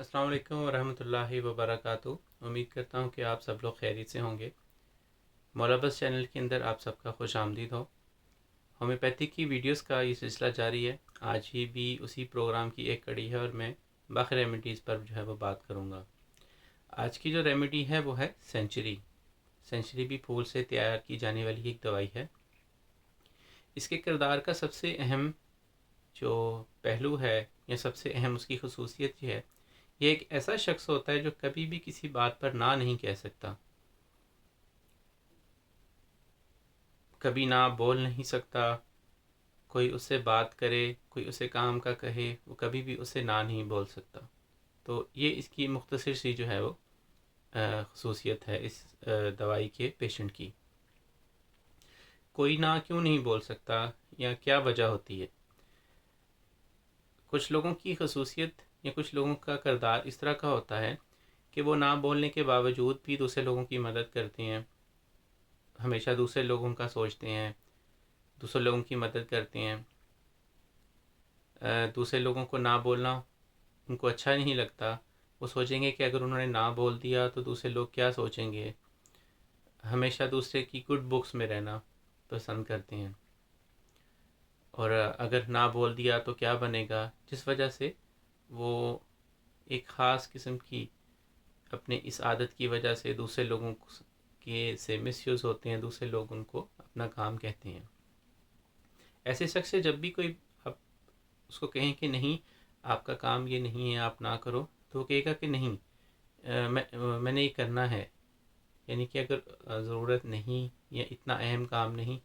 السلام علیکم ورحمۃ اللہ وبرکاتہ۔ امید کرتا ہوں کہ آپ سب لوگ خیریت سے ہوں گے۔ مولابس چینل کے اندر آپ سب کا خوش آمدید ہو۔ ہومیوپیتھی کی ویڈیوز کا یہ سلسلہ جاری ہے۔ آج ہی بھی اسی پروگرام کی ایک کڑی ہے اور میں باقی ریمیڈیز پر جو ہے وہ بات کروں گا۔ آج کی جو ریمیڈی ہے وہ ہے سینچری۔ سینچری بھی پھول سے تیار کی جانے والی ایک دوائی ہے۔ اس کے کردار کا سب سے اہم جو پہلو ہے یا سب سے اہم اس کی خصوصیت یہ ہے، یہ ایک ایسا شخص ہوتا ہے جو کبھی بھی کسی بات پر نہ نہیں کہہ سکتا، کبھی نہ بول نہیں سکتا۔ کوئی اس سے بات کرے، کوئی اسے کام کا کہے، وہ کبھی بھی اسے نہ نہیں بول سکتا۔ تو یہ اس کی مختصر سی جو ہے وہ خصوصیت ہے اس دوائی کے پیشنٹ کی۔ کوئی نہ کیوں نہیں بول سکتا یا کیا وجہ ہوتی ہے؟ کچھ لوگوں کی خصوصیت یا کچھ لوگوں کا کردار اس طرح کا ہوتا ہے کہ وہ نہ بولنے کے باوجود بھی دوسرے لوگوں کی مدد کرتے ہیں، ہمیشہ دوسرے لوگوں کا سوچتے ہیں، دوسرے لوگوں کی مدد کرتے ہیں۔ دوسرے لوگوں کو نہ بولنا ان کو اچھا نہیں لگتا، وہ سوچیں گے کہ اگر انہوں نے نہ بول دیا تو دوسرے لوگ کیا سوچیں گے۔ ہمیشہ دوسرے کی گڈ بکس میں رہنا پسند کرتے ہیں، اور اگر نہ بول دیا تو کیا بنے گا، جس وجہ سے وہ ایک خاص قسم کی اپنے اس عادت کی وجہ سے دوسرے لوگوں کے سے مس یوز ہوتے ہیں، دوسرے لوگ ان کو اپنا کام کہتے ہیں۔ ایسے شخص سے جب بھی کوئی آپ اس کو کہیں کہ نہیں آپ کا کام یہ نہیں ہے، آپ نہ کرو، تو وہ کہے گا کہ نہیں میں نے یہ کرنا ہے، یعنی کہ اگر ضرورت نہیں یا اتنا اہم کام نہیں،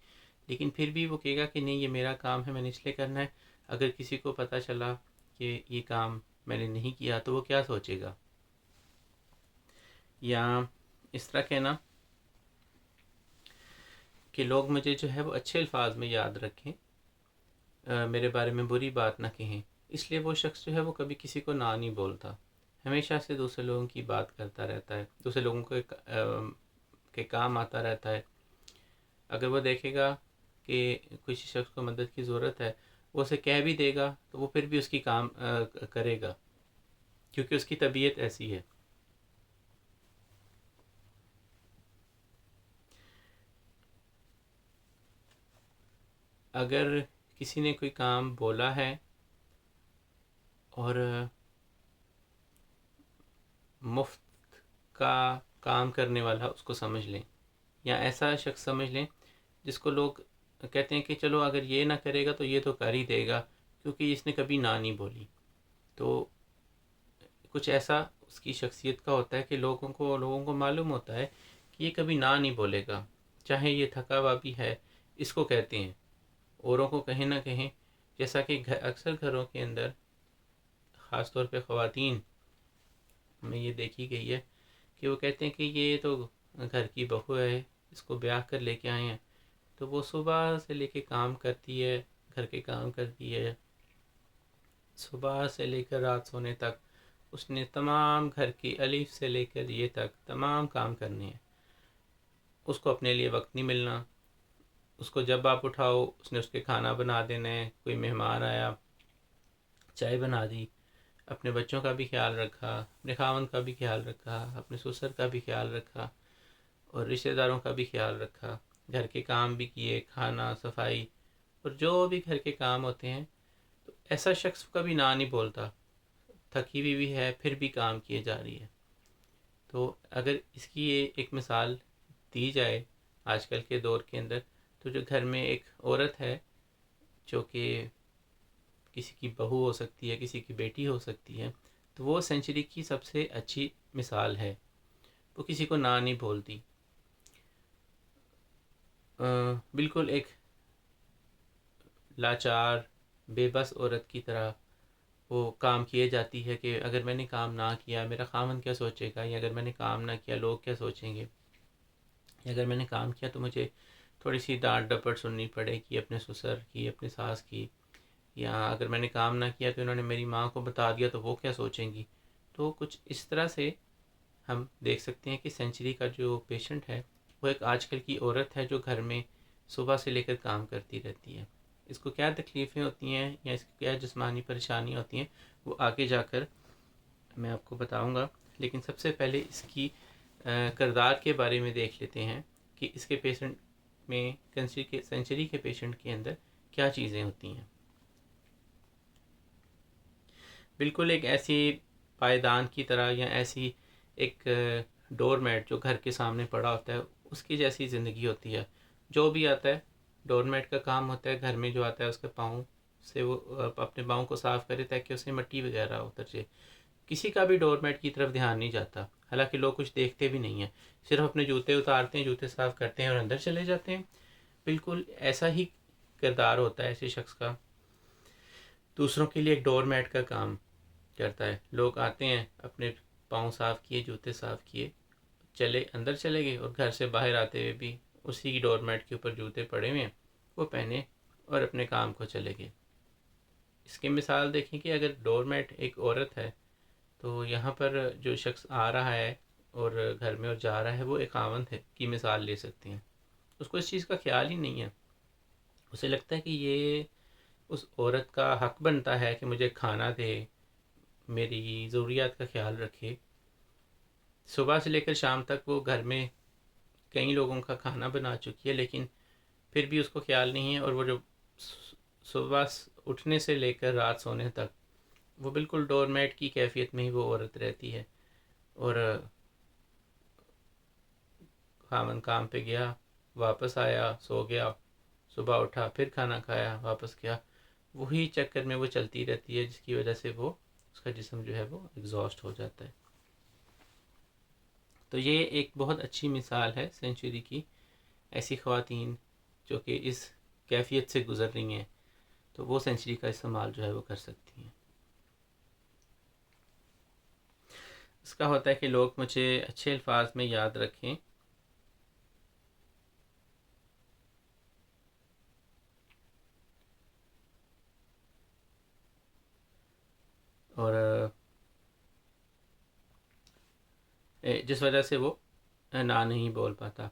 لیکن پھر بھی وہ کہے گا کہ نہیں یہ میرا کام ہے، میں نے اس لیے کرنا ہے۔ اگر کسی کو پتہ چلا کہ یہ کام میں نے نہیں کیا تو وہ کیا سوچے گا؟ یا اس طرح کہنا کہ لوگ مجھے جو ہے وہ اچھے الفاظ میں یاد رکھیں، میرے بارے میں بری بات نہ کہیں۔ اس لیے وہ شخص جو ہے وہ کبھی کسی کو نہ نہیں بولتا، ہمیشہ سے دوسرے لوگوں کی بات کرتا رہتا ہے، دوسرے لوگوں کو کے کام آتا رہتا ہے۔ اگر وہ دیکھے گا کہ کسی شخص کو مدد کی ضرورت ہے، وہ اسے کہہ بھی دے گا تو وہ پھر بھی اس کی کام کرے گا، کیونکہ اس کی طبیعت ایسی ہے۔ اگر کسی نے کوئی کام بولا ہے اور مفت کا کام کرنے والا اس کو سمجھ لیں، یا ایسا شخص سمجھ لیں جس کو لوگ کہتے ہیں کہ چلو اگر یہ نہ کرے گا تو یہ تو کر ہی دے گا کیونکہ اس نے کبھی نہ نہیں بولی، تو کچھ ایسا اس کی شخصیت کا ہوتا ہے کہ لوگوں کو معلوم ہوتا ہے کہ یہ کبھی نہ نہیں بولے گا، چاہے یہ تھکا ہوا بھی ہے۔ اس کو کہتے ہیں، اوروں کو کہیں نہ کہیں، جیسا کہ اکثر گھروں کے اندر خاص طور پہ خواتین میں یہ دیکھی گئی ہے کہ وہ کہتے ہیں کہ یہ تو گھر کی بہو ہے، اس کو بیاہ کر لے کے آئے ہیں، تو وہ صبح سے لے کے کام کرتی ہے، گھر کے کام کرتی ہے، صبح سے لے کر رات سونے تک اس نے تمام گھر کی الف سے لے کر یہ تک تمام کام کرنے ہیں۔ اس کو اپنے لیے وقت نہیں ملنا، اس کو جب آپ اٹھاؤ اس نے اس کے کھانا بنا دینا ہے، کوئی مہمان آیا چائے بنا دی، اپنے بچوں کا بھی خیال رکھا، اپنے خاوند کا بھی خیال رکھا، اپنے سسر کا بھی خیال رکھا، اور رشتہ داروں کا بھی خیال رکھا، گھر کے کام بھی کیے، کھانا صفائی اور جو بھی گھر کے کام ہوتے ہیں۔ تو ایسا شخص کبھی نہ نہیں بولتا، تھکی ہوئی بھی ہے پھر بھی کام کیے جا رہی ہے۔ تو اگر اس کی یہ ایک مثال دی جائے آج کل کے دور کے اندر، تو جو گھر میں ایک عورت ہے جو کہ کسی کی بہو ہو سکتی ہے، کسی کی بیٹی ہو سکتی ہے، تو وہ سینچری کی سب سے اچھی مثال ہے۔ وہ کسی کو نہ نہیں بولتی، بالکل ایک لاچار بے بس عورت کی طرح وہ کام کیے جاتی ہے کہ اگر میں نے کام نہ کیا میرا خاوند کیا سوچے گا، یا اگر میں نے کام نہ کیا لوگ کیا سوچیں گے، یا اگر میں نے کام کیا تو مجھے تھوڑی سی ڈانٹ ڈپٹ سننی پڑے گی اپنے سسر کی، اپنے ساس کی، یا اگر میں نے کام نہ کیا تو انہوں نے میری ماں کو بتا دیا تو وہ کیا سوچیں گی۔ تو کچھ اس طرح سے ہم دیکھ سکتے ہیں کہ سینچری کا جو پیشنٹ ہے وہ ایک آج کل کی عورت ہے جو گھر میں صبح سے لے کر کام کرتی رہتی ہے۔ اس کو کیا تکلیفیں ہوتی ہیں یا اس کو کیا جسمانی پریشانی ہوتی ہیں وہ آگے جا کر میں آپ کو بتاؤں گا، لیکن سب سے پہلے اس کی کردار کے بارے میں دیکھ لیتے ہیں کہ اس کے پیشنٹ میں سینچری کے پیشنٹ کے اندر کیا چیزیں ہوتی ہیں۔ بالکل ایک ایسی پائیدان کی طرح یا ایسی ایک ڈور میٹ جو گھر کے سامنے پڑا ہوتا ہے اس کی جیسی زندگی ہوتی ہے۔ جو بھی آتا ہے ڈور میٹ کا کام ہوتا ہے گھر میں، جو آتا ہے اس کے پاؤں سے وہ اپنے پاؤں کو صاف کرے تاکہ اسے مٹی وغیرہ اتر جائے۔ کسی کا بھی ڈور میٹ کی طرف دھیان نہیں جاتا، حالانکہ لوگ کچھ دیکھتے بھی نہیں ہیں، صرف اپنے جوتے اتارتے ہیں، جوتے صاف کرتے ہیں اور اندر چلے جاتے ہیں۔ بالکل ایسا ہی کردار ہوتا ہے ایسے شخص کا، دوسروں کے لیے ایک ڈور میٹ کا کام کرتا ہے۔ لوگ آتے ہیں، اپنے پاؤں صاف کیے، جوتے صاف کیے، اندر چلے گئے، اور گھر سے باہر آتے ہوئے بھی اسی کی ڈور میٹ کے اوپر جوتے پڑے ہوئے ہیں، وہ پہنے اور اپنے کام کو چلے گئے۔ اس کی مثال دیکھیں کہ اگر ڈور میٹ ایک عورت ہے تو یہاں پر جو شخص آ رہا ہے اور گھر میں اور جا رہا ہے وہ ایک خاوند ہے کی مثال لے سکتے ہیں۔ اس کو اس چیز کا خیال ہی نہیں ہے، اسے لگتا ہے کہ یہ اس عورت کا حق بنتا ہے کہ مجھے کھانا دے، میری ضروریات کا خیال رکھے۔ صبح سے لے کر شام تک وہ گھر میں کئی لوگوں کا کھانا بنا چکی ہے، لیکن پھر بھی اس کو خیال نہیں ہے، اور وہ جو صبح اٹھنے سے لے کر رات سونے تک وہ بالکل ڈور میٹ کی کیفیت میں ہی وہ عورت رہتی ہے۔ اور خاوند کام پہ گیا، واپس آیا، سو گیا، صبح اٹھا، پھر کھانا کھایا، واپس گیا، وہی چکر میں وہ چلتی رہتی ہے، جس کی وجہ سے وہ اس کا جسم جو ہے وہ ایگزاسٹ ہو جاتا ہے۔ تو یہ ایک بہت اچھی مثال ہے سینچری کی، ایسی خواتین جو کہ اس کیفیت سے گزر رہی ہیں تو وہ سینچری کا استعمال جو ہے وہ کر سکتی ہیں۔ اس کا ہوتا ہے کہ لوگ مجھے اچھے الفاظ میں یاد رکھیں، اور جس وجہ سے وہ نہ نہیں بول پاتا۔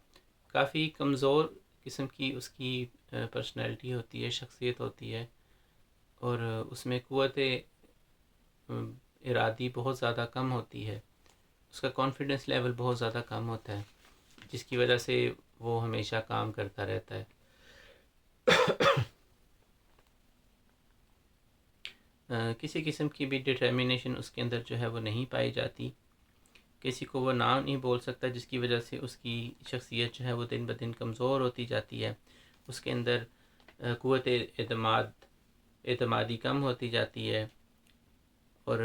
کافی کمزور قسم کی اس کی پرسنالٹی ہوتی ہے، شخصیت ہوتی ہے، اور اس میں قوت ارادی بہت زیادہ کم ہوتی ہے، اس کا کانفیڈنس لیول بہت زیادہ کم ہوتا ہے، جس کی وجہ سے وہ ہمیشہ کام کرتا رہتا ہے۔ کسی قسم کی بھی ڈٹرمینیشن اس کے اندر جو ہے وہ نہیں پائی جاتی، کسی کو وہ نام نہیں بول سکتا، جس کی وجہ سے اس کی شخصیت جو ہے وہ دن بدن کمزور ہوتی جاتی ہے، اس کے اندر قوت اعتمادی کم ہوتی جاتی ہے، اور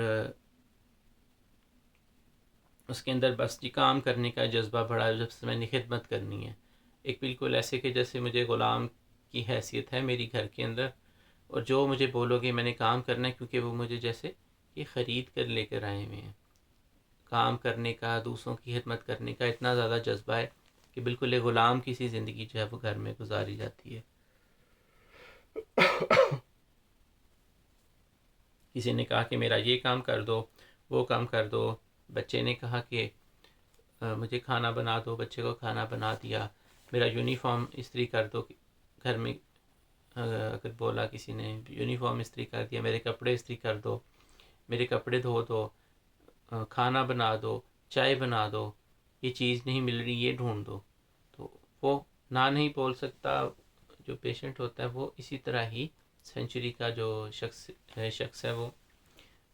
اس کے اندر بس کام کرنے کا جذبہ بڑھا، جب سے میں نے خدمت کرنی ہے، ایک بالکل ایسے کہ جیسے مجھے غلام کی حیثیت ہے میری گھر کے اندر، اور جو مجھے بولو گے میں نے کام کرنا ہے، کیونکہ وہ مجھے جیسے یہ خرید کر لے کر آئے ہوئے ہیں۔ کام کرنے کا، دوسروں کی خدمت کرنے کا اتنا زیادہ جذبہ ہے کہ بالکل ایک غلام کی سی زندگی جو ہے وہ گھر میں گزاری جاتی ہے۔ کسی نے کہا کہ میرا یہ کام کر دو، وہ کام کر دو، بچے نے کہا کہ مجھے کھانا بنا دو، بچے کو کھانا بنا دیا، میرا یونیفارم استری کر دو، گھر میں اگر بولا کسی نے یونیفارم استری کر دیا، میرے کپڑے استری کر دو، میرے کپڑے دھو دو، کھانا بنا دو، چائے بنا دو، یہ چیز نہیں مل رہی یہ ڈھونڈ دو، تو وہ نہ نہیں بول سکتا۔ جو پیشنٹ ہوتا ہے وہ اسی طرح ہی سینچری کا جو شخص ہے وہ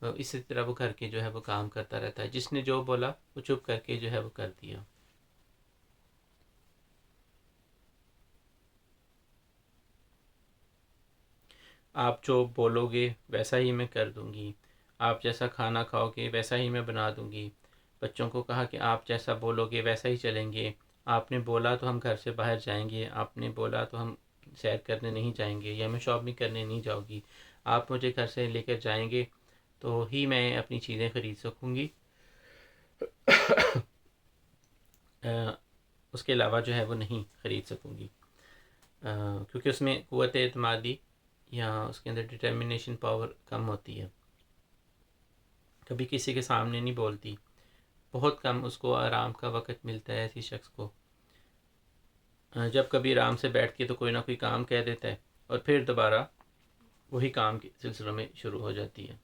اسی طرح وہ گھر کے جو ہے وہ کام کرتا رہتا ہے، جس نے جو بولا وہ چپ کر کے جو ہے وہ کر دیا۔ آپ جو بولو گے ویسا ہی میں کر دوں گی، آپ جیسا کھانا کھاؤ گے ویسا ہی میں بنا دوں گی۔ بچوں کو کہا کہ آپ جیسا بولو گے ویسا ہی چلیں گے، آپ نے بولا تو ہم گھر سے باہر جائیں گے، آپ نے بولا تو ہم سیر کرنے نہیں جائیں گے، یا میں شاپنگ کرنے نہیں جاؤں گی، آپ مجھے گھر سے لے کر جائیں گے تو ہی میں اپنی چیزیں خرید سکوں گی، اس کے علاوہ جو ہے وہ نہیں خرید سکوں گی، کیونکہ اس میں قوت اعتمادی یا اس کے اندر ڈٹرمینیشن پاور کم ہوتی ہے، کبھی کسی کے سامنے نہیں بولتی، بہت کم اس کو آرام کا وقت ملتا ہے ایسی شخص کو، جب کبھی آرام سے بیٹھ کے تو کوئی نہ کوئی کام کہہ دیتا ہے اور پھر دوبارہ وہی کام کے سلسلوں میں شروع ہو جاتی ہے۔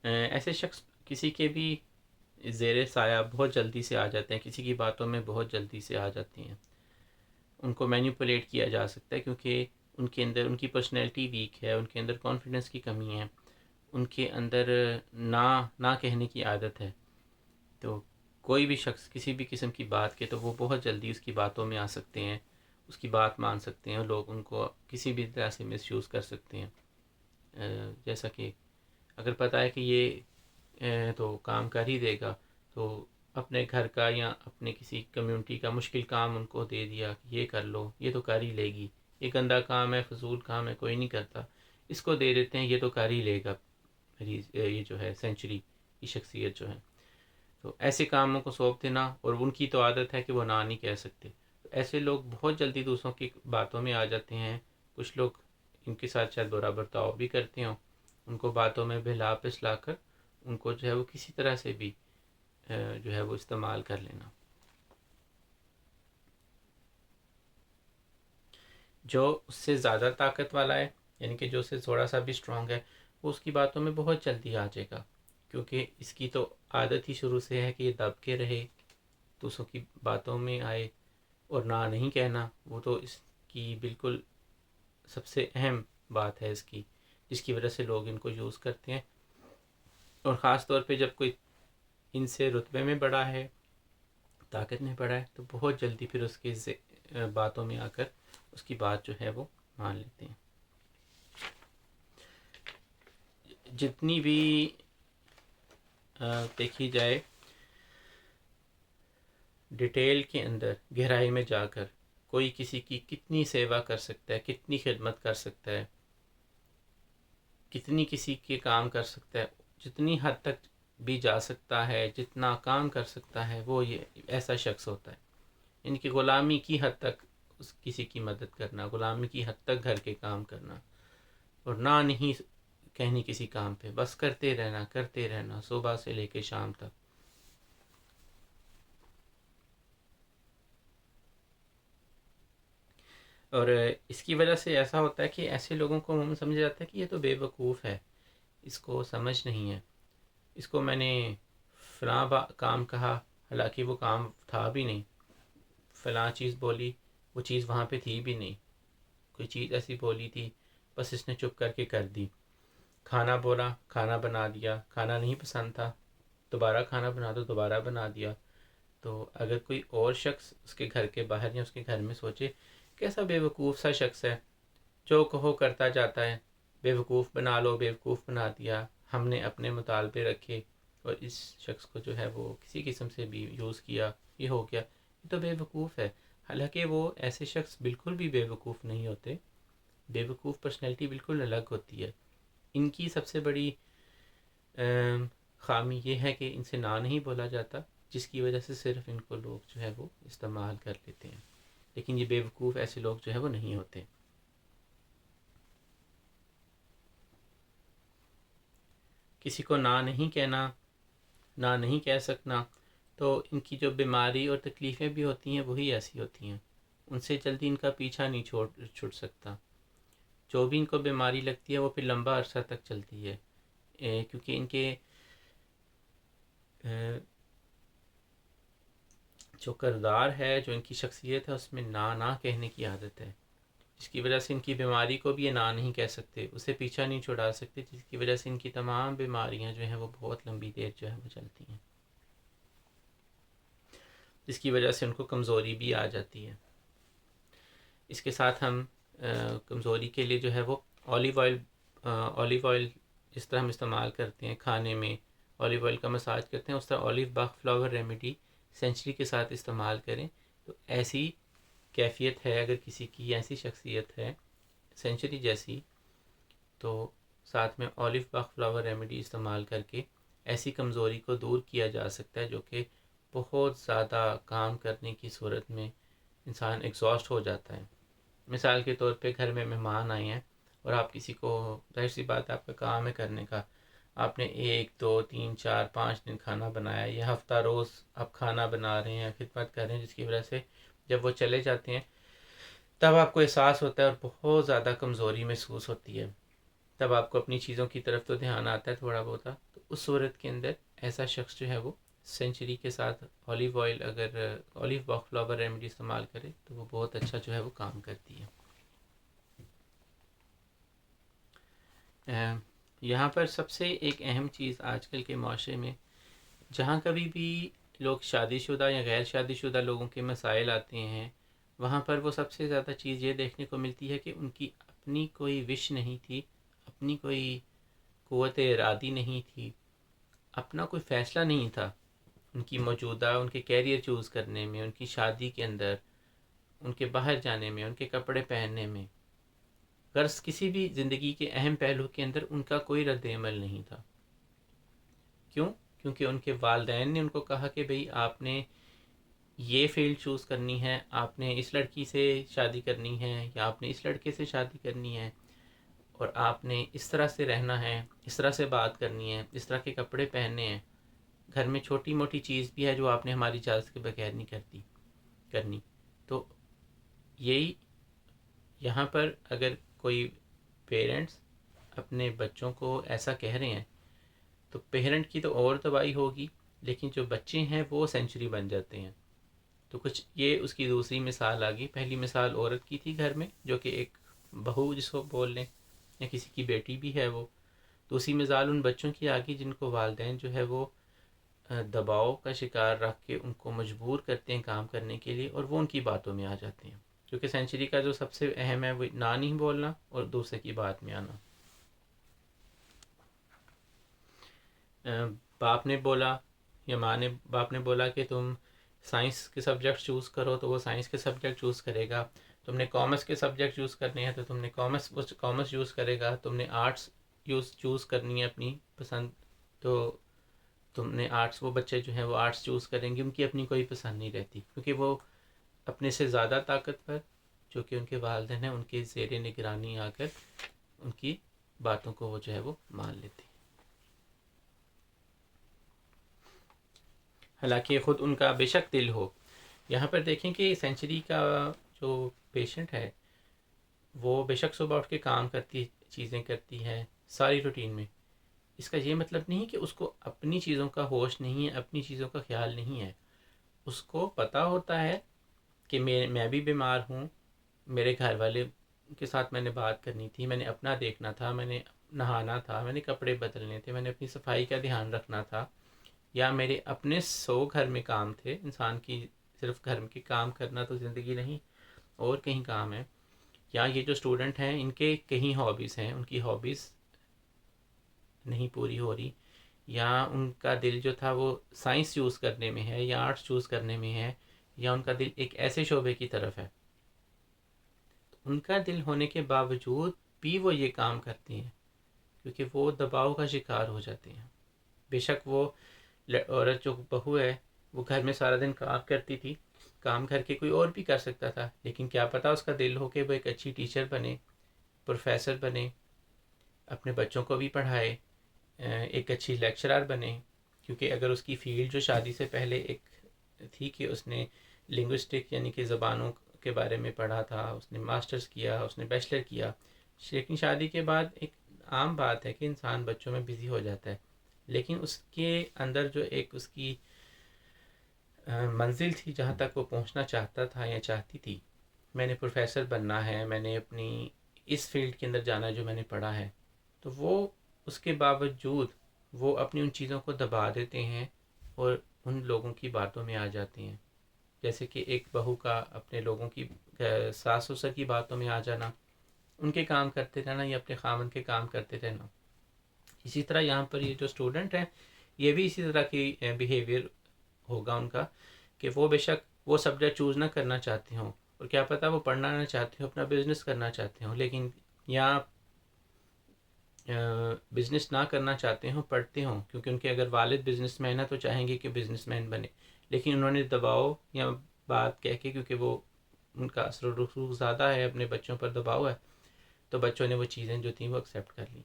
ایسے شخص کسی کے بھی زیر سایہ بہت جلدی سے آ جاتے ہیں، کسی کی باتوں میں بہت جلدی سے آ جاتی ہیں، ان کو مینیپولیٹ کیا جا سکتا ہے، کیونکہ ان کے اندر ان کی پرسنالٹی ویک ہے، ان کے اندر کانفیڈنس کی کمی ہے، ان کے اندر نہ کہنے کی عادت ہے. تو کوئی بھی شخص کسی بھی قسم کی بات کے تو وہ بہت جلدی اس کی باتوں میں آ سکتے ہیں، اس کی بات مان سکتے ہیں، اور لوگ ان کو کسی بھی طرح سے مس یوز کر سکتے ہیں. جیسا کہ اگر پتہ ہے کہ یہ تو کام کر ہی دے گا، تو اپنے گھر کا یا اپنے کسی کمیونٹی کا مشکل کام ان کو دے دیا کہ یہ کر لو، یہ تو کر ہی لے گی، یہ گندا کام ہے، فضول کام ہے، کوئی نہیں کرتا، اس کو دے دیتے ہیں، یہ تو کر ہی لے گا. یہ جو ہے سینچری کی شخصیت جو ہے، تو ایسے کاموں کو سونپ دینا، اور ان کی تو عادت ہے کہ وہ نہ نہیں کہہ سکتے. تو ایسے لوگ بہت جلدی دوسروں کی باتوں میں آ جاتے ہیں. کچھ لوگ ان کے ساتھ شاید برا برتاؤ بھی کرتے ہوں، ان کو باتوں میں بہلا پسلا کر ان کو جو ہے وہ کسی طرح سے بھی جو ہے وہ استعمال کر لینا. جو اس سے زیادہ طاقت والا ہے، یعنی کہ جو اس سے تھوڑا سا بھی اسٹرانگ ہے، وہ اس کی باتوں میں بہت جلدی آ جائے گا، کیونکہ اس کی تو عادت ہی شروع سے ہے کہ یہ دب کے رہے، دوسروں کی باتوں میں آئے، اور نہ نہیں کہنا وہ تو اس کی بالکل سب سے اہم بات ہے اس کی، جس کی وجہ سے لوگ ان کو یوز کرتے ہیں. اور خاص طور پہ جب کوئی ان سے رتبے میں بڑا ہے، طاقت میں بڑا ہے، تو بہت جلدی پھر اس کی باتوں میں آ کر اس کی بات جو ہے وہ مان لیتے ہیں. جتنی بھی دیکھی جائے ڈیٹیل کے اندر گہرائی میں جا کر کوئی کسی کی کتنی سیوا کر سکتا ہے، کتنی خدمت کر سکتا ہے، کتنی کسی کے کام کر سکتا ہے، جتنی حد تک بھی جا سکتا ہے، جتنا کام کر سکتا ہے، وہ یہ ایسا شخص ہوتا ہے. ان کی غلامی کی حد تک کسی کی مدد کرنا، غلامی کی حد تک گھر کے کام کرنا، اور نہ نہیں کہنی کسی کام پہ، بس کرتے رہنا صبح سے لے کے شام تک. اور اس کی وجہ سے ایسا ہوتا ہے کہ ایسے لوگوں کو عموماً سمجھا جاتا ہے کہ یہ تو بے وقوف ہے، اس کو سمجھ نہیں ہے، اس کو میں نے فلاں کام کہا، حالانکہ وہ کام تھا بھی نہیں، فلاں چیز بولی، وہ چیز وہاں پہ تھی بھی نہیں، کوئی چیز ایسی بولی تھی، بس اس نے چپ کر کے کر دی. کھانا بولا، کھانا بنا دیا، کھانا نہیں پسند تھا، دوبارہ کھانا بنا دو، دوبارہ بنا دیا. تو اگر کوئی اور شخص اس کے گھر کے باہر یا اس کے گھر میں سوچے کیسا بے وقوف سا شخص ہے، جو کہو کرتا جاتا ہے، بے وقوف بنا لو، بے وقوف بنا دیا، ہم نے اپنے مطالبے رکھے اور اس شخص کو جو ہے وہ کسی قسم سے بھی یوز کیا، یہ ہو گیا، یہ تو بے وقوف ہے. حالانکہ وہ ایسے شخص بالکل بھی بے وقوف نہیں ہوتے. بے وقوف پرسنالٹی بالکل الگ ہوتی ہے. ان کی سب سے بڑی خامی یہ ہے کہ ان سے نہ نہیں بولا جاتا، جس کی وجہ سے صرف ان کو لوگ جو ہے وہ استعمال کر لیتے ہیں. لیکن یہ بے وقوف ایسے لوگ جو ہے وہ نہیں ہوتے. کسی کو نہ نہیں کہنا، نہ نہیں کہہ سکنا، تو ان کی جو بیماری اور تکلیفیں بھی ہوتی ہیں وہی ایسی ہوتی ہیں، ان سے جلدی ان کا پیچھا نہیں چھوٹ سکتا. جو بھی ان کو بیماری لگتی ہے وہ پھر لمبا عرصہ تک چلتی ہے، کیونکہ ان کے جو کردار ہے، جو ان کی شخصیت ہے، اس میں نہ کہنے کی عادت ہے، جس کی وجہ سے ان کی بیماری کو بھی یہ نہ نہیں کہہ سکتے، اسے پیچھا نہیں چھڑا سکتے، جس کی وجہ سے ان کی تمام بیماریاں جو ہیں وہ بہت لمبی دیر جو ہے وہ چلتی ہیں، جس کی وجہ سے ان کو کمزوری بھی آ جاتی ہے. اس کے ساتھ ہم کمزوری کے لیے جو ہے وہ اولیو آئل جس طرح ہم استعمال کرتے ہیں کھانے میں، اولیو آئل کا مساج کرتے ہیں، اس طرح اولیو بخ فلاور ریمیڈی سینچری کے ساتھ استعمال کریں. تو ایسی کیفیت ہے، اگر کسی کی ایسی شخصیت ہے سینچری جیسی، تو ساتھ میں اولیو بخ فلاور ریمیڈی استعمال کر کے ایسی کمزوری کو دور کیا جا سکتا ہے، جو کہ بہت زیادہ کام کرنے کی صورت میں انسان ایگزاسٹ ہو جاتا ہے. مثال کے طور پہ گھر میں مہمان آئے ہیں اور آپ کسی کو، ظاہر سی بات آپ کا کام ہے کرنے کا، آپ نے 1 2 3 4 5 دن کھانا بنایا، یہ ہفتہ روز آپ کھانا بنا رہے ہیں، خدمت کر رہے ہیں، جس کی وجہ سے جب وہ چلے جاتے ہیں تب آپ کو احساس ہوتا ہے اور بہت زیادہ کمزوری محسوس ہوتی ہے. تب آپ کو اپنی چیزوں کی طرف تو دھیان آتا ہے تھوڑا بہت. تو اس صورت کے اندر ایسا شخص جو ہے وہ سینچری کے ساتھ اولیو آئل، اگر اولیو فلاور ریمیڈی استعمال کرے تو وہ بہت اچھا جو ہے وہ کام کرتی ہے. یہاں پر سب سے ایک اہم چیز آج کل کے معاشرے میں، جہاں کبھی بھی لوگ شادی شدہ یا غیر شادی شدہ لوگوں کے مسائل آتے ہیں، وہاں پر وہ سب سے زیادہ چیز یہ دیکھنے کو ملتی ہے کہ ان کی اپنی کوئی وش نہیں تھی، اپنی کوئی قوت ارادی نہیں تھی، اپنا کوئی فیصلہ نہیں تھا ان کی موجودہ ان کے کیریئر چوز کرنے میں، ان کی شادی کے اندر، ان کے باہر جانے میں، ان کے کپڑے پہننے میں، غرض کسی بھی زندگی کے اہم پہلو کے اندر ان کا کوئی رد عمل نہیں تھا. کیوں؟ کیونکہ ان کے والدین نے ان کو کہا کہ بھئی آپ نے یہ فیلڈ چوز کرنی ہے، آپ نے اس لڑکی سے شادی کرنی ہے یا آپ نے اس لڑکے سے شادی کرنی ہے، اور آپ نے اس طرح سے رہنا ہے، اس طرح سے بات کرنی ہے، اس طرح کے کپڑے پہننے ہیں. گھر میں چھوٹی موٹی چیز بھی ہے جو آپ نے ہماری اجازت کے بغیر نہیں کرنی. تو یہی یہاں پر اگر کوئی پیرنٹس اپنے بچوں کو ایسا کہہ رہے ہیں تو پیرنٹ کی تو اور تباہی ہوگی، لیکن جو بچے ہیں وہ سینچری بن جاتے ہیں. تو کچھ یہ اس کی دوسری مثال آ گئی. پہلی مثال عورت کی تھی گھر میں، جو کہ ایک بہو جس کو بول لیں، یا کسی کی بیٹی بھی ہے وہ. دوسری مثال ان بچوں کی آ گئی جن کو والدین جو ہے وہ دباؤ کا شکار رکھ کے ان کو مجبور کرتے ہیں کام کرنے کے لیے، اور وہ ان کی باتوں میں آ جاتے ہیں. کیونکہ سینچری کا جو سب سے اہم ہے وہ نہ نہیں بولنا اور دوسرے کی بات میں آنا. باپ نے بولا یا باپ نے بولا کہ تم سائنس کے سبجیکٹ چوز کرو، تو وہ سائنس کے سبجیکٹ چوز کرے گا. تم نے کامرس کے سبجیکٹ چوز کرنے ہیں تو تم نے کامرس چوز کرے گا. تم نے آرٹس چوز کرنی ہے اپنی پسند، تو تم نے آرٹس، وہ بچے جو ہیں وہ آرٹس چوز کریں گے. ان کی اپنی کوئی پسند نہیں رہتی، کیونکہ وہ اپنے سے زیادہ طاقتور جو کہ ان کے والدین ہیں ان کے زیر نگرانی آ کر ان کی باتوں کو وہ جو ہے وہ مان لیتے ہیں. حالانکہ خود ان کا بے شک دل ہو. یہاں پر دیکھیں کہ سینچری کا جو پیشنٹ ہے وہ بے شک صبح اٹھ کے کام کرتی، چیزیں کرتی ہے ساری روٹین میں. اس کا یہ مطلب نہیں کہ اس کو اپنی چیزوں کا ہوش نہیں ہے، اپنی چیزوں کا خیال نہیں ہے. اس کو پتہ ہوتا ہے کہ میں بھی بیمار ہوں، میرے گھر والے کے ساتھ میں نے بات کرنی تھی، میں نے اپنا دیکھنا تھا، میں نے نہانا تھا، میں نے کپڑے بدلنے تھے، میں نے اپنی صفائی کا دھیان رکھنا تھا، یا میرے اپنے 100 گھر میں کام تھے. انسان کی صرف گھر کے کام کرنا تو زندگی نہیں، اور کہیں کام ہے. یا یہ جو اسٹوڈنٹ ہیں ان کے کہیں ہابیز ہیں، ان کی ہابیز نہیں پوری ہو رہی، یا ان کا دل جو تھا وہ سائنس چوز کرنے میں ہے یا آرٹس چوز کرنے میں ہے، یا ان کا دل ایک ایسے شعبے کی طرف ہے. ان کا دل ہونے کے باوجود بھی وہ یہ کام کرتے ہیں کیونکہ وہ دباؤ کا شکار ہو جاتے ہیں. بے شک وہ عورت جو بہو ہے وہ گھر میں سارا دن کام کرتی تھی، کام گھر کے کوئی اور بھی کر سکتا تھا، لیکن کیا پتہ اس کا دل ہو کہ وہ ایک اچھی ٹیچر بنے، پروفیسر بنے، اپنے بچوں کو بھی پڑھائے، ایک اچھی لیکچرر بنے. کیونکہ اگر اس کی فیلڈ جو شادی سے پہلے ایک تھی کہ اس نے لنگوسٹک یعنی کہ زبانوں کے بارے میں پڑھا تھا، اس نے ماسٹرز کیا، اس نے بیچلر کیا، لیکن شادی کے بعد ایک عام بات ہے کہ انسان بچوں میں بزی ہو جاتا ہے. لیکن اس کے اندر جو ایک اس کی منزل تھی جہاں تک وہ پہنچنا چاہتا تھا یا چاہتی تھی، میں نے پروفیسر بننا ہے، میں نے اپنی اس فیلڈ کے اندر جانا ہے جو میں نے پڑھا ہے، تو وہ اس کے باوجود وہ اپنی ان چیزوں کو دبا دیتے ہیں اور ان لوگوں کی باتوں میں آ جاتے ہیں. جیسے کہ ایک بہو کا اپنے لوگوں کی ساس سسر کی باتوں میں آ جانا، ان کے کام کرتے رہنا یا اپنے خامن کے کام کرتے رہنا. اسی طرح یہاں پر یہ جو اسٹوڈنٹ ہیں یہ بھی اسی طرح کی بیہیویئر ہوگا ان کا، کہ وہ بے شک وہ سبجیکٹ چوز نہ کرنا چاہتے ہوں، اور کیا پتہ وہ پڑھنا نہ چاہتے ہوں، اپنا بزنس کرنا چاہتے ہوں، لیکن یا بزنس نہ کرنا چاہتے ہوں، پڑھتے ہوں، کیونکہ ان کے اگر والد بزنس مین ہے تو چاہیں گے کہ بزنس مین بنے، لیکن انہوں نے دباؤ یا بات کہہ کے، کیونکہ وہ ان کا اثر و رسوخ زیادہ ہے، اپنے بچوں پر دباؤ ہے، تو بچوں نے وہ چیزیں جو تھیں وہ ایکسیپٹ کر لیں.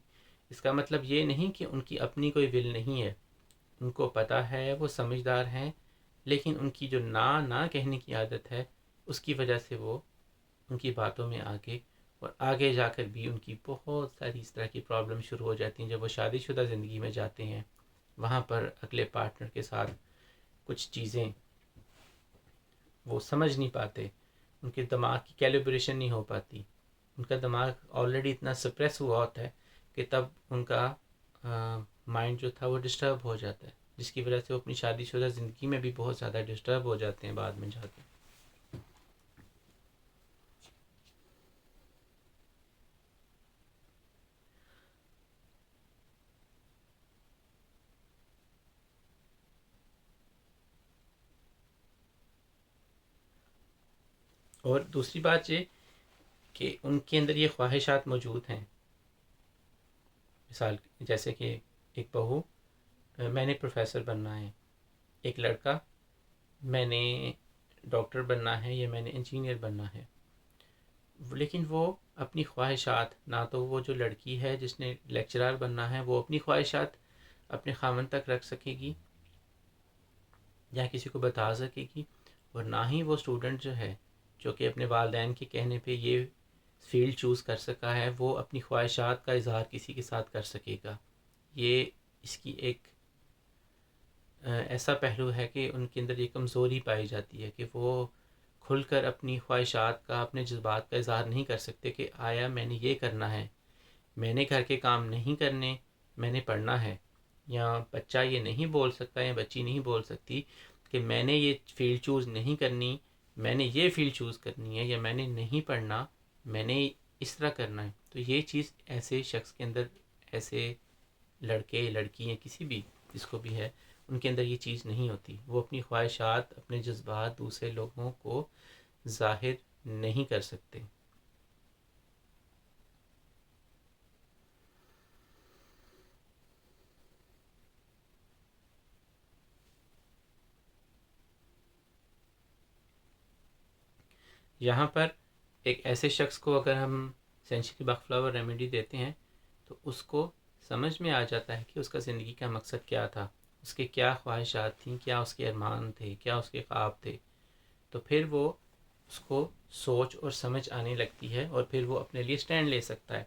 اس کا مطلب یہ نہیں کہ ان کی اپنی کوئی ول نہیں ہے، ان کو پتہ ہے، وہ سمجھدار ہیں، لیکن ان کی جو نہ کہنے کی عادت ہے اس کی وجہ سے وہ ان کی باتوں میں آ کے اور آگے جا کر بھی ان کی بہت ساری اس طرح کی پرابلم شروع ہو جاتی ہیں. جب وہ شادی شدہ زندگی میں جاتے ہیں وہاں پر اگلے پارٹنر کے ساتھ کچھ چیزیں وہ سمجھ نہیں پاتے, ان کے دماغ کی کیلیبریشن نہیں ہو پاتی, ان کا دماغ آلریڈی اتنا سپریس ہوا ہوتا ہے کہ تب ان کا مائنڈ جو تھا وہ ڈسٹرب ہو جاتا ہے, جس کی وجہ سے وہ اپنی شادی شدہ زندگی میں بھی بہت زیادہ ڈسٹرب ہو جاتے ہیں بعد میں جا کے. اور دوسری بات یہ کہ ان کے اندر یہ خواہشات موجود ہیں. مثال جیسے کہ ایک بہو میں نے پروفیسر بننا ہے, ایک لڑکا میں نے ڈاکٹر بننا ہے یا میں نے انجینئر بننا ہے, لیکن وہ اپنی خواہشات, نہ تو وہ جو لڑکی ہے جس نے لیکچرار بننا ہے وہ اپنی خواہشات اپنے خامن تک رکھ سکے گی یا کسی کو بتا سکے گی, اور نہ ہی وہ اسٹوڈنٹ جو ہے جو کہ اپنے والدین کے کہنے پہ یہ فیلڈ چوز کر سکا ہے وہ اپنی خواہشات کا اظہار کسی کے ساتھ کر سکے گا. یہ اس کی ایک ایسا پہلو ہے کہ ان کے اندر یہ کمزوری پائی جاتی ہے کہ وہ کھل کر اپنی خواہشات کا, اپنے جذبات کا اظہار نہیں کر سکتے کہ آیا میں نے یہ کرنا ہے, میں نے گھر کے کام نہیں کرنے, میں نے پڑھنا ہے. یا بچہ یہ نہیں بول سکتا یا بچی نہیں بول سکتی کہ میں نے یہ فیلڈ چوز نہیں کرنی, میں نے یہ فیلڈ چوز کرنی ہے, یا میں نے نہیں پڑھنا, میں نے اس طرح کرنا ہے. تو یہ چیز ایسے شخص کے اندر, ایسے لڑکے لڑکی ہیں کسی بھی جس کو بھی ہے, ان کے اندر یہ چیز نہیں ہوتی. وہ اپنی خواہشات, اپنے جذبات دوسرے لوگوں کو ظاہر نہیں کر سکتے. یہاں پر ایک ایسے شخص کو اگر ہم سینچری بخ فلاور ریمیڈی دیتے ہیں تو اس کو سمجھ میں آ جاتا ہے کہ اس کا زندگی کا مقصد کیا تھا, اس کے کیا خواہشات تھیں, کیا اس کے ارمان تھے, کیا اس کے خواب تھے. تو پھر وہ اس کو سوچ اور سمجھ آنے لگتی ہے اور پھر وہ اپنے لیے سٹینڈ لے سکتا ہے.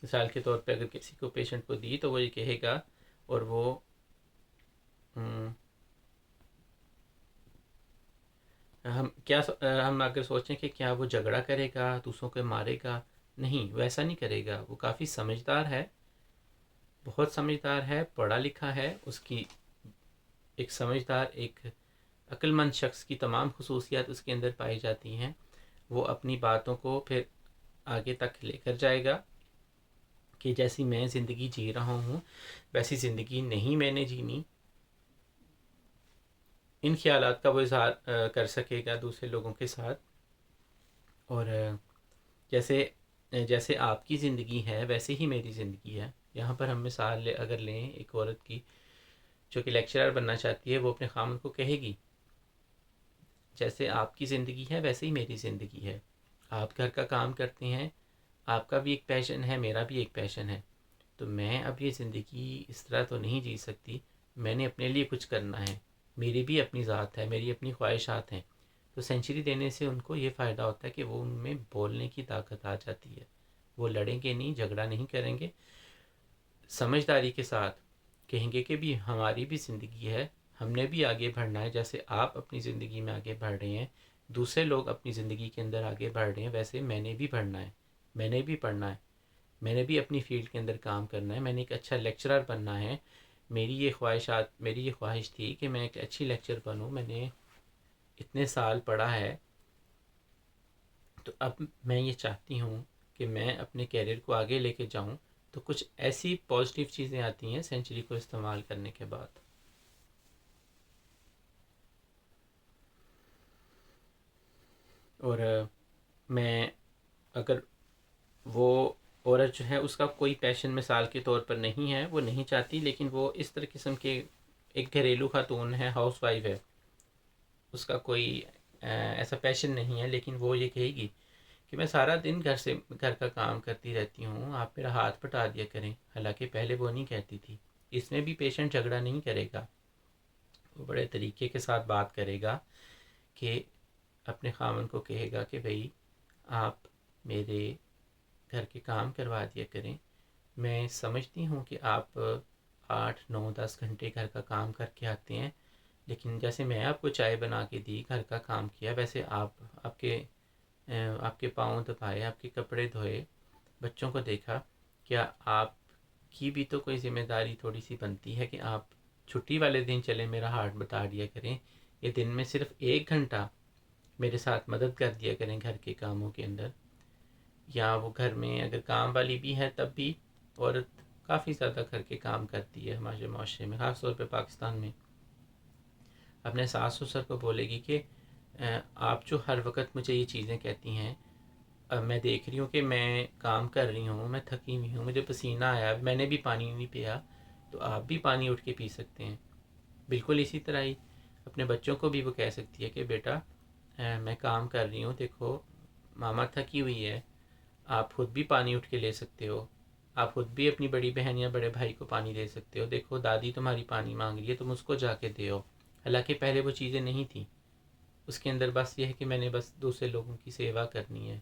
مثال کے طور پہ اگر کسی کو پیشنٹ کو دی تو وہ یہ کہے گا, اور وہ ہم اگر سوچیں کہ کیا وہ جھگڑا کرے گا, دوسروں کو مارے گا, نہیں, وہ ایسا نہیں کرے گا. وہ کافی سمجھدار ہے, بہت سمجھدار ہے, پڑھا لکھا ہے, اس کی ایک سمجھدار, ایک عقل مند شخص کی تمام خصوصیات اس کے اندر پائی جاتی ہیں. وہ اپنی باتوں کو پھر آگے تک لے کر جائے گا کہ جیسی میں زندگی جی رہا ہوں ویسی زندگی نہیں میں نے جینی. ان خیالات کا وہ اظہار کر سکے گا دوسرے لوگوں کے ساتھ. اور جیسے آپ کی زندگی ہے ویسے ہی میری زندگی ہے. یہاں پر ہم مثال اگر لیں ایک عورت کی جو کہ لیکچرر بننا چاہتی ہے, وہ اپنے خامن کو کہے گی جیسے آپ کی زندگی ہے ویسے ہی میری زندگی ہے. آپ گھر کا کام کرتے ہیں, آپ کا بھی ایک پیشن ہے, میرا بھی ایک پیشن ہے, تو میں اب یہ زندگی اس طرح تو نہیں جی سکتی, میں نے اپنے لیے کچھ کرنا ہے, میری بھی اپنی ذات ہے, میری اپنی خواہشات ہیں. تو سینچری دینے سے ان کو یہ فائدہ ہوتا ہے کہ وہ ان میں بولنے کی طاقت آ جاتی ہے. وہ لڑیں گے نہیں, جھگڑا نہیں کریں گے, سمجھداری کے ساتھ کہیں گے کہ بھی ہماری بھی زندگی ہے, ہم نے بھی آگے بڑھنا ہے. جیسے آپ اپنی زندگی میں آگے بڑھ رہے ہیں, دوسرے لوگ اپنی زندگی کے اندر آگے بڑھ رہے ہیں, ویسے میں نے بھی بڑھنا ہے, میں نے بھی پڑھنا ہے, میں نے بھی اپنی فیلڈ کے اندر کام کرنا ہے, میں نے ایک اچھا لیکچرر بننا ہے. میری یہ خواہش تھی کہ میں ایک اچھی لیکچر بنوں, میں نے اتنے سال پڑھا ہے, تو اب میں یہ چاہتی ہوں کہ میں اپنے کیریئر کو آگے لے کے جاؤں. تو کچھ ایسی پازیٹیو چیزیں آتی ہیں سینچری کو استعمال کرنے کے بعد. اور میں اگر وہ عورت جو ہے اس کا کوئی پیشن مثال کے طور پر نہیں ہے, وہ نہیں چاہتی, لیکن وہ اس طرح قسم کے ایک گھریلو خاتون ہے, ہاؤس وائف ہے, اس کا کوئی ایسا پیشن نہیں ہے, لیکن وہ یہ کہے گی کہ میں سارا دن گھر کا کام کرتی رہتی ہوں, آپ میرا ہاتھ پٹا دیا کریں. حالانکہ پہلے وہ نہیں کہتی تھی. اس میں بھی پیشنٹ جھگڑا نہیں کرے گا, وہ بڑے طریقے کے ساتھ بات کرے گا کہ اپنے خامن کو کہے گا کہ بھئی آپ میرے گھر کے کام کروا دیا کریں. میں سمجھتی ہوں کہ آپ 8 9 10 گھنٹے گھر کا کام کر کے آتے ہیں، لیکن جیسے میں آپ کو چائے بنا کے دی، گھر کا کام کیا، ویسے آپ کے پاؤں دبائے، آپ کے کپڑے دھوئے، بچوں کو دیکھا. کیا آپ کی بھی تو کوئی ذمہ داری تھوڑی سی بنتی ہے کہ آپ چھٹی والے دن چلیں میرا ہاتھ بتا دیا کریں، یہ دن میں صرف 1 گھنٹہ میرے ساتھ مدد کر دیا کریں گھر کے کاموں کے اندر. یا وہ گھر میں اگر کام والی بھی ہے تب بھی عورت کافی زیادہ گھر کے کام کرتی ہے ہمارے معاشرے میں، خاص طور پہ پاکستان میں. اپنے ساس سسر کو بولے گی کہ آپ جو ہر وقت مجھے یہ چیزیں کہتی ہیں، میں دیکھ رہی ہوں کہ میں کام کر رہی ہوں، میں تھکی ہوئی ہوں، مجھے پسینہ آیا، میں نے بھی پانی نہیں پیا، تو آپ بھی پانی اٹھ کے پی سکتے ہیں. بالکل اسی طرح ہی اپنے بچوں کو بھی وہ کہہ سکتی ہے کہ بیٹا میں کام کر رہی ہوں، دیکھو ماما تھکی ہوئی ہے، آپ خود بھی پانی اٹھ کے لے سکتے ہو، آپ خود بھی اپنی بڑی بہن یا بڑے بھائی کو پانی دے سکتے ہو، دیکھو دادی تمہاری پانی مانگ رہی ہے، تم اس کو جا کے دے. حالانکہ پہلے وہ چیزیں نہیں تھیں، اس کے اندر بس یہ ہے کہ میں نے بس دوسرے لوگوں کی سیوا کرنی ہے،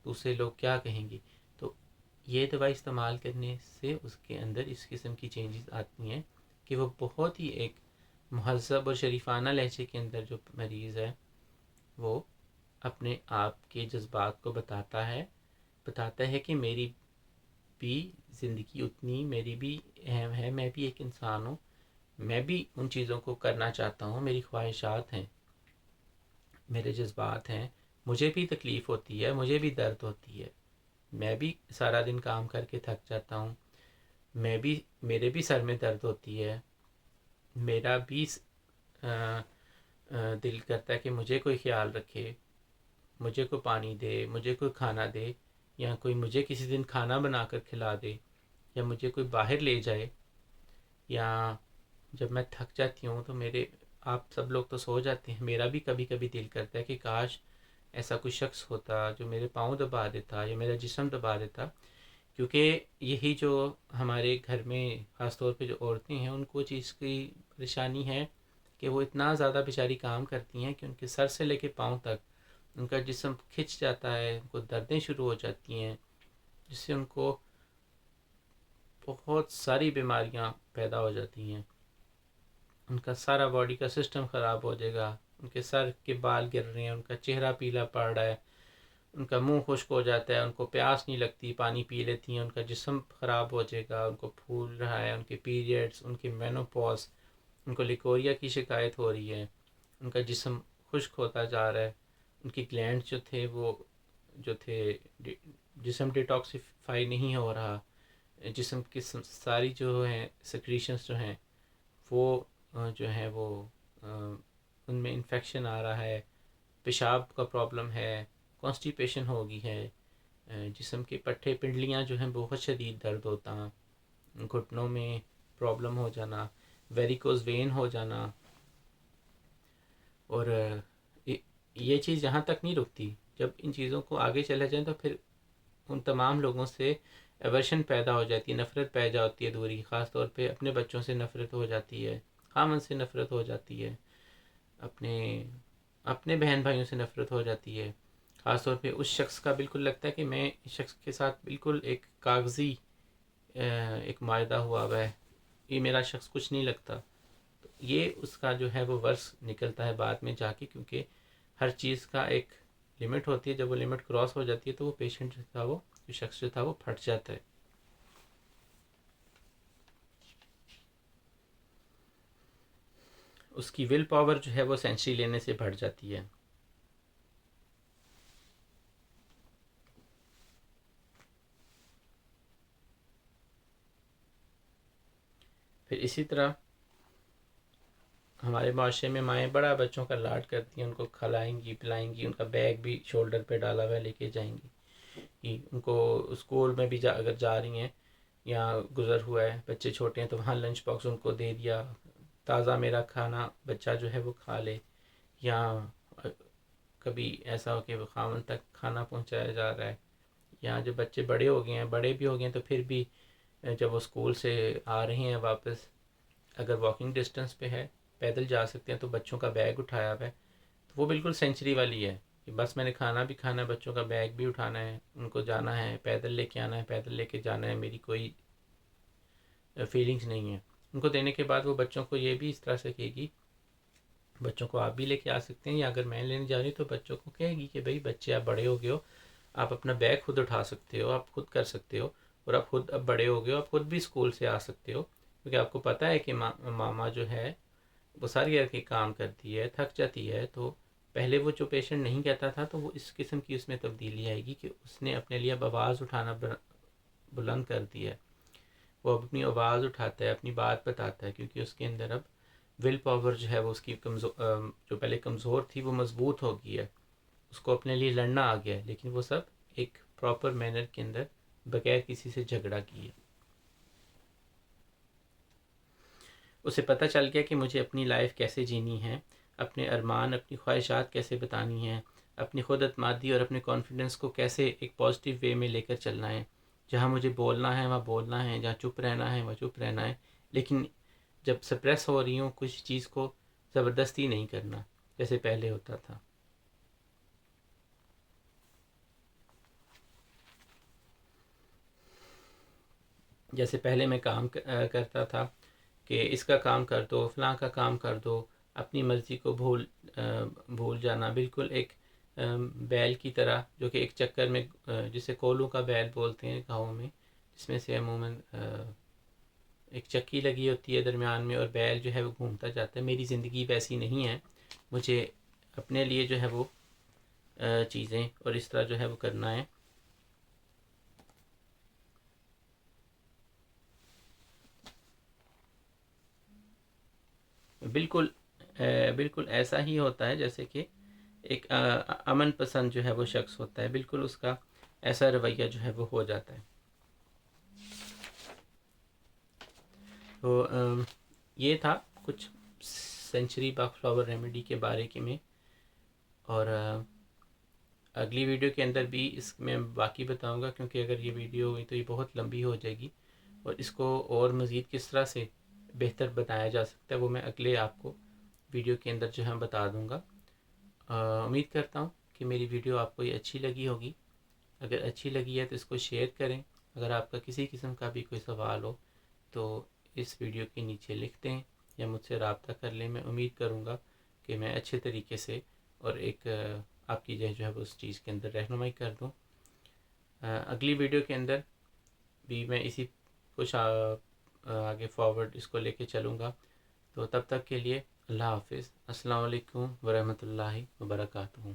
دوسرے لوگ کیا کہیں گے. تو یہ دوا استعمال کرنے سے اس کے اندر اس قسم کی چینجز آتی ہیں کہ وہ بہت ہی ایک مہذب اور شریفانہ لہجے کے اندر جو مریض ہے وہ اپنے آپ کے جذبات کو بتاتا ہے کہ میری بھی زندگی اتنی میری بھی اہم ہے، میں بھی ایک انسان ہوں، میں بھی ان چیزوں کو کرنا چاہتا ہوں، میری خواہشات ہیں، میرے جذبات ہیں، مجھے بھی تکلیف ہوتی ہے، مجھے بھی درد ہوتی ہے، میں بھی سارا دن کام کر کے تھک جاتا ہوں، میرے بھی سر میں درد ہوتی ہے، میرا بھی دل کرتا ہے کہ مجھے کوئی خیال رکھے، مجھے کوئی پانی دے، مجھے کوئی کھانا دے، یا کوئی مجھے کسی دن کھانا بنا کر کھلا دے، یا مجھے کوئی باہر لے جائے. یا جب میں تھک جاتی ہوں تو آپ سب لوگ تو سو جاتے ہیں، میرا بھی کبھی کبھی دل کرتا ہے کہ کاش ایسا کوئی شخص ہوتا جو میرے پاؤں دبا دیتا یا میرا جسم دبا دیتا. کیونکہ یہی جو ہمارے گھر میں خاص طور پہ جو عورتیں ہیں ان کو چیز کی پریشانی ہے کہ وہ اتنا زیادہ بیچاری کام کرتی ہیں کہ ان کے سر سے لے کے پاؤں تک ان کا جسم کھنچ جاتا ہے، ان کو دردیں شروع ہو جاتی ہیں، جس سے ان کو بہت ساری بیماریاں پیدا ہو جاتی ہیں. ان کا سارا باڈی کا سسٹم خراب ہو جائے گا، ان کے سر کے بال گر رہے ہیں، ان کا چہرہ پیلا پڑ رہا ہے، ان کا منہ خشک ہو جاتا ہے، ان کو پیاس نہیں لگتی، پانی پی لیتی ہیں، ان کا جسم خراب ہو جائے گا، ان کو پھول رہا ہے، ان کے پیریڈز، ان کے مینوپاز، ان کو لیکوریا کی شکایت ہو رہی ہے، ان کا جسم خشک ہوتا جا رہا ہے، ان کی گلینڈ جو تھے جسم ڈیٹاکسیفائی نہیں ہو رہا، جسم کی ساری جو ہیں سیکریشنز جو ہیں وہ جو ہے وہ ان میں انفیکشن آ رہا ہے، پیشاب کا پرابلم ہے، کانسٹیپیشن ہو گئی ہے، جسم کے پٹھے پنڈلیاں جو ہیں بہت شدید درد ہوتا، گھٹنوں میں پرابلم ہو جانا، ویریکوز وین ہو جانا. اور یہ چیز یہاں تک نہیں رکتی، جب ان چیزوں کو آگے چلا جائیں تو پھر ان تمام لوگوں سے ایورشن پیدا ہو جاتی ہے، نفرت پیدا ہوتی ہے، دوری، خاص طور پہ اپنے بچوں سے نفرت ہو جاتی ہے، خامن سے نفرت ہو جاتی ہے، اپنے بہن بھائیوں سے نفرت ہو جاتی ہے. خاص طور پہ اس شخص کا بالکل لگتا ہے کہ میں اس شخص کے ساتھ بالکل ایک کاغذی ایک معاہدہ ہوا ہے، یہ میرا شخص کچھ نہیں لگتا. تو یہ اس کا جو ہے وہ ورس نکلتا ہے بعد میں جا کے، کیونکہ ہر چیز کا ایک لمٹ ہوتی ہے، جب وہ لمٹ کراس ہو جاتی ہے تو وہ پیشنٹ جو تھا، وہ جو شخص جو تھا وہ پھٹ جاتا ہے. اس کی ول پاور جو ہے وہ سینچری لینے سے بڑھ جاتی ہے. پھر اسی طرح ہمارے معاشرے میں مائیں بڑا بچوں کا لاڈ کرتی ہیں، ان کو کھلائیں گی پلائیں گی، ان کا بیگ بھی شولڈر پہ ڈالا ہوا لے کے جائیں گی، ان کو اسکول میں بھی اگر جا رہی ہیں یا گزر ہوا ہے، بچے چھوٹے ہیں تو وہاں لنچ باکس ان کو دے دیا، تازہ میرا کھانا بچہ جو ہے وہ کھا لے. یا کبھی ایسا ہو کہ وہ خاوند تک کھانا پہنچایا جا رہا ہے. یا جو بچے بڑے ہو گئے ہیں، بڑے بھی ہو گئے ہیں، تو پھر بھی جب وہ اسکول سے آ رہے ہیں واپس، اگر واکنگ ڈسٹنس پہ ہے، پیدل جا سکتے ہیں، تو بچوں کا بیگ اٹھایا ہوا ہے، تو وہ بالکل سینچری والی ہے. کہ بس میں نے کھانا بھی کھانا ہے، بچوں کا بیگ بھی اٹھانا ہے، ان کو جانا ہے، پیدل لے کے آنا ہے، پیدل لے کے جانا ہے، میری کوئی فیلنگز نہیں ہے. ان کو دینے کے بعد وہ بچوں کو یہ بھی اس طرح سے کہے گی، بچوں کو آپ بھی لے کے آ سکتے ہیں، یا اگر میں لینے جا رہی ہوں تو بچوں کو کہے گی کہ بھائی بچے آپ بڑے ہو گئے ہو، آپ اپنا بیگ خود اٹھا سکتے ہو، آپ خود کر سکتے ہو، اور آپ خود اب بڑے ہو گئے ہو، آپ خود بھی اسکول سے آ سکتے ہو، کیونکہ آپ کو پتہ ہے کہ ماما جو ہے وہ ساری گھر کے کام کرتی ہے، تھک جاتی ہے. تو پہلے وہ جو پیشنٹ نہیں کہتا تھا تو وہ اس قسم کی اس میں تبدیلی آئے گی کہ اس نے اپنے لیے اب آواز اٹھانا بلند کر دیا ہے. وہ اب اپنی آواز اٹھاتا ہے، اپنی بات بتاتا ہے، کیونکہ اس کے اندر اب ول پاور جو ہے وہ اس کی جو پہلے کمزور تھی وہ مضبوط ہو گئی ہے، اس کو اپنے لیے لڑنا آ گیا ہے، لیکن وہ سب ایک پراپر مینر کے اندر بغیر کسی سے جھگڑا کیے. اسے پتہ چل گیا کہ مجھے اپنی لائف کیسے جینی ہے، اپنے ارمان، اپنی خواہشات کیسے بتانی ہیں، اپنی خود اعتمادی اور اپنے کانفیڈنس کو کیسے ایک پازیٹیو وے میں لے کر چلنا ہے. جہاں مجھے بولنا ہے وہاں بولنا ہے، جہاں چپ رہنا ہے وہاں چپ رہنا ہے، لیکن جب سپریس ہو رہی ہوں کچھ چیز کو زبردستی نہیں کرنا جیسے پہلے ہوتا تھا. جیسے پہلے میں کام کرتا تھا کہ اس کا کام کر دو، فلاں کا کام کر دو، اپنی مرضی کو بھول جانا، بالکل ایک بیل کی طرح، جو کہ ایک چکر میں جسے کولوں کا بیل بولتے ہیں گاؤں میں، جس میں سے عموماً ایک چکی لگی ہوتی ہے درمیان میں اور بیل جو ہے وہ گھومتا جاتا ہے. میری زندگی ویسی نہیں ہے، مجھے اپنے لیے جو ہے وہ چیزیں اور اس طرح جو ہے وہ کرنا ہے. بالکل بالکل ایسا ہی ہوتا ہے جیسے کہ ایک امن پسند جو ہے وہ شخص ہوتا ہے، بالکل اس کا ایسا رویہ جو ہے وہ ہو جاتا ہے. تو یہ تھا کچھ سینچری باغ فلاور ریمیڈی کے بارے میں. اور اگلی ویڈیو کے اندر بھی اس میں باقی بتاؤں گا، کیونکہ اگر یہ ویڈیو ہوئی تو یہ بہت لمبی ہو جائے گی، اور اس کو اور مزید کس طرح سے بہتر بتایا جا سکتا ہے وہ میں اگلے آپ کو ویڈیو کے اندر جو ہے بتا دوں گا. امید کرتا ہوں کہ میری ویڈیو آپ کو یہ اچھی لگی ہوگی. اگر اچھی لگی ہے تو اس کو شیئر کریں. اگر آپ کا کسی قسم کا بھی کوئی سوال ہو تو اس ویڈیو کے نیچے لکھ دیں یا مجھ سے رابطہ کر لیں. میں امید کروں گا کہ میں اچھے طریقے سے اور ایک آپ کی جو ہے وہ اس چیز کے اندر رہنمائی کر دوں. اگلی ویڈیو کے اندر بھی میں اسی کچھ آگے فارورڈ اس کو لے کے چلوں گا. تو تب تک کے لیے اللہ حافظ. السلام علیکم ورحمۃ اللہ وبرکاتہ.